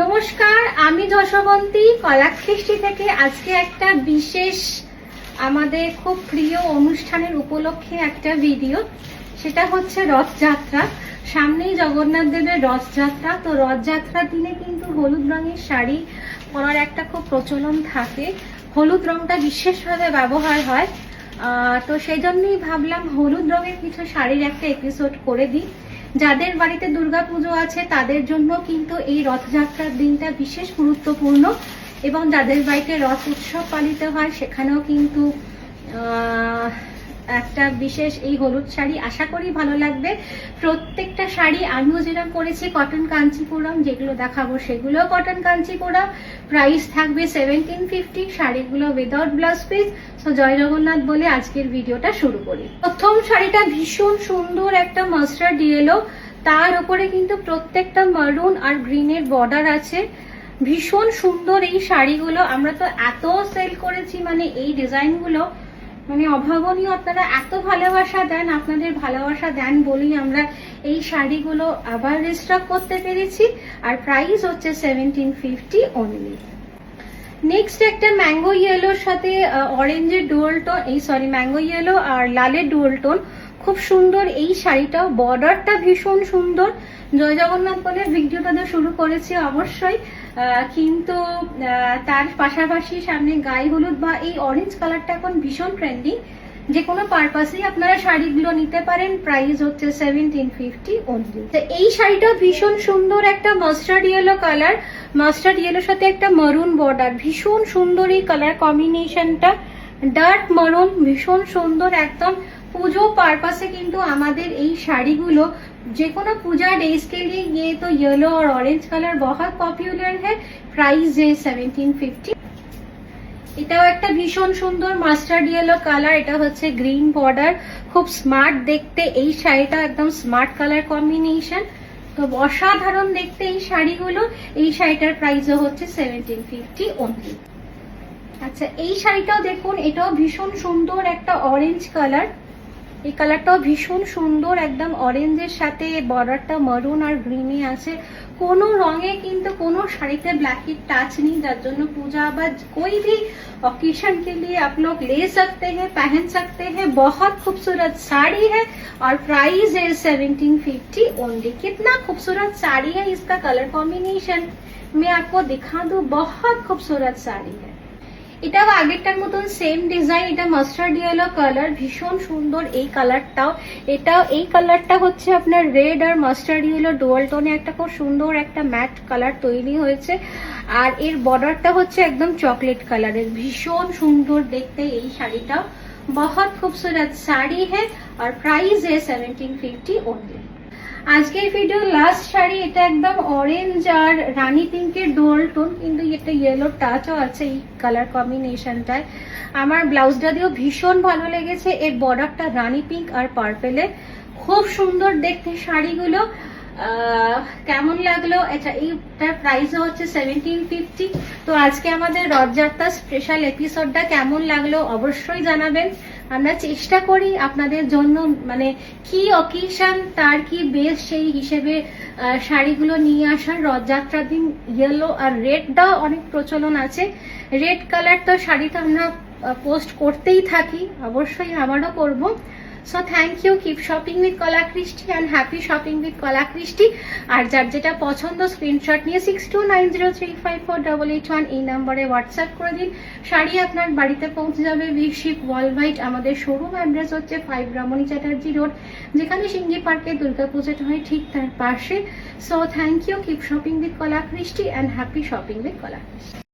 নমস্কার, আমি যশবন্তী কলাকৃষ্টি থেকে আজকে একটা বিশেষ আমাদের খুব প্রিয় অনুষ্ঠানের উপলক্ষে একটা ভিডিও। সেটা হচ্ছে রথযাত্রা। সামনেই জগন্নাথ দেবের রথযাত্রা। তো রথযাত্রার দিনে কিন্তু হলুদ রঙের শাড়ি পরার একটা খুব প্রচলন থাকে। হলুদ রংটা বিশেষভাবে ব্যবহার হয়। তো সেই জন্যই ভাবলাম হলুদ রঙের কিছু শাড়ির একটা এপিসোড করে দিই। যাদের বাড়িতে দুর্গাপুজো আছে তাদের জন্য কিন্তু এই রথযাত্রার দিনটা বিশেষ গুরুত্বপূর্ণ, এবং যাদের বাড়িতে রথ উৎসব পালিত হয় সেখানেও কিন্তু একটা বিশেষ এই হলুদ শাড়ি আশা করি ভালো লাগবে। প্রত্যেকটা শাড়ি আমিও যেরকম করেছি কটন কাঞ্চিপুরম, যেগুলো দেখাবো সেগুলো কটন কাঞ্চিপুরম। প্রাইস থাকবে 1750, শাড়িগুলো উইদাউট ব্লাউজ পিস। তো জয় জগন্নাথ বলে আজকের ভিডিওটা শুরু করি। প্রথম শাড়িটা ভীষণ সুন্দর একটা মাস্টার্ড ইয়েলো, তার উপরে কিন্তু প্রত্যেকটা মারুন আর গ্রিনের বর্ডার আছে। ভীষণ সুন্দর এই শাড়িগুলো। আমরা তো এত সেল করেছি, মানে এই ডিজাইনগুলো মানে অভাবনীয়। আপনারা এত ভালোবাসা দেন, আপনাদের ভালোবাসা দেন বলেই আমরা এই শাড়িগুলো আবার রিস্টক করতে পেরেছি। আর প্রাইস হচ্ছে 1750 অনলি। নেক্সট একটা ম্যাঙ্গো ইয়েলোর সাথে অরেঞ্জের ডুয়াল টোন, ম্যাঙ্গো ইয়েলো আর লালের ডুয়াল টোন। খুব সুন্দর এই শাড়িটাও, বর্ডারটা ভীষণ সুন্দর। জয় জগন্নাথ বলে ভিডিওটা তো শুরু করেছি অবশ্যই, কিন্তু তার পাশাপাশি সামনে গায়ে হলুদ বা এই অরেঞ্জ কালারটা এখন ভীষণ ট্রেন্ডিং। যে কোনো পারপাসেই আপনারা শাড়িগুলো নিতে পারেন। প্রাইস হচ্ছে 1750 অনলি। তো এই শাড়িটা ভীষণ সুন্দর, একটা মাস্টার্ড ইয়েলো কালার, মাস্টার্ড ইয়েলোর সাথে একটা মারুন বর্ডার। ভীষণ সুন্দর এই কালার কম্বিনেশনটা, ডার্ক মারুন, ভীষণ সুন্দর। একদম পুজো পারপাসে কিন্তু আমাদের এই শাড়িগুলো যে কোনো पूजा डेज के लिए ये तो येलो और ऑरेंज कलर बहुत पॉपुलर है। प्राइस है 1750। এটাও একটা ভীষণ সুন্দর মাস্টার্ড ইয়েলো কালার। এটা হচ্ছে গ্রিন বর্ডার, খুব স্মার্ট দেখতে এই শাড়িটা, একদম স্মার্ট কালার কম্বিনেশন। তো অসাধারণ দেখতে এই শাড়িগুলো। এই শাড়িটার প্রাইসও হচ্ছে 1750 অনলি। আচ্ছা, এই শাড়িটাও দেখুন, এটাও ভীষণ সুন্দর একটা অরেঞ্জ কালার। এই কালারটাও ভীষণ সুন্দর, একদম অরেঞ্জের সাথে বর্ডারটা মারুন আর গ্রিনে আছে। কোনো রঙে কিন্তু কোনো শাড়িতে ব্ল্যাকের টাচ নেই, যার জন্য पूजा বা कोई भी ओकेशन के लिए आप लोग ले सकते हैं, पहन सकते हैं। बहुत खूबसूरत साड़ी है और प्राइस है 1750 ओनली। कितना खूबसूरत साड़ी है, इसका कलर कॉम्बिनेशन मैं आपको दिखा दूं, बहुत खूबसूरत साड़ी है। এটাও আগেরটার মতন সেম ডিজাইন। এটা মাস্টার্ড ইয়েলো কালার, ভীষণ সুন্দর এই কালারটাও। এই কালারটা হচ্ছে আপনার রেড আর মাস্টার্ড ইয়েলো ডুয়াল টোনে একটা খুব সুন্দর একটা ম্যাট কালার তৈরি হয়েছে। আর এর বর্ডারটা হচ্ছে একদম চকলেট কালারের, ভীষণ সুন্দর দেখতে এই শাড়িটাও। বহুত খুবসুরত শাড়ি হ্যাঁ, আর প্রাইস है 1750 ओनली। আজকের ভিডিও লাস্ট শাড়ি, এটা একদম অরেঞ্জ আর রানী পিঙ্কের ডুয়াল টোন, কিন্তু এটা ইয়েলো টাচও আছে এই কালার কম্বিনেশনটায়। আমার ব্লাউজটা দিয়েও ভীষণ ভালো লেগেছে। এর বর্ডারটা রানী পিঙ্ক আর পার্পেলে, খুব সুন্দর দেখতে শাড়িগুলো। কেমন লাগলো? আচ্ছা, এইটার প্রাইসও হচ্ছে 1750। তো আজকে আমাদের রথযাত্রা স্পেশাল এপিসোডটা কেমন লাগলো অবশ্যই জানাবেন। আমরা চেষ্টা করি আপনাদের জন্য, মানে কি অকেশন তার কি বেস সেই হিসেবে শাড়িগুলো নিয়ে আসার। রথযাত্রার দিন ইয়েলো আর রেডটাও অনেক প্রচলন আছে। রেড কালার তো শাড়িটা আমরা পোস্ট করতেই থাকি, অবশ্যই আমারও করব। So thank you, keep shopping with Kalakrishti and happy shopping with Kalakrishti. আর যার যেটা পছন্দ স্ক্রিনশট নিয়ে 6290354881 এই নম্বরে হোয়াটসঅ্যাপ করে দিন। শাড়ি আপনার বাড়িতে পৌঁছে যাবে। We ship worldwide. আমাদের শোরুম অ্যাড্রেস হচ্ছে 5 রামণী চ্যাটার্জি রোড, যেখানে সিঙ্গি পার্কে দুর্গাপুজোটা হয় ঠিক তার পাশে। So thank you, keep shopping with Kalakrishti and happy shopping with Kalakristi.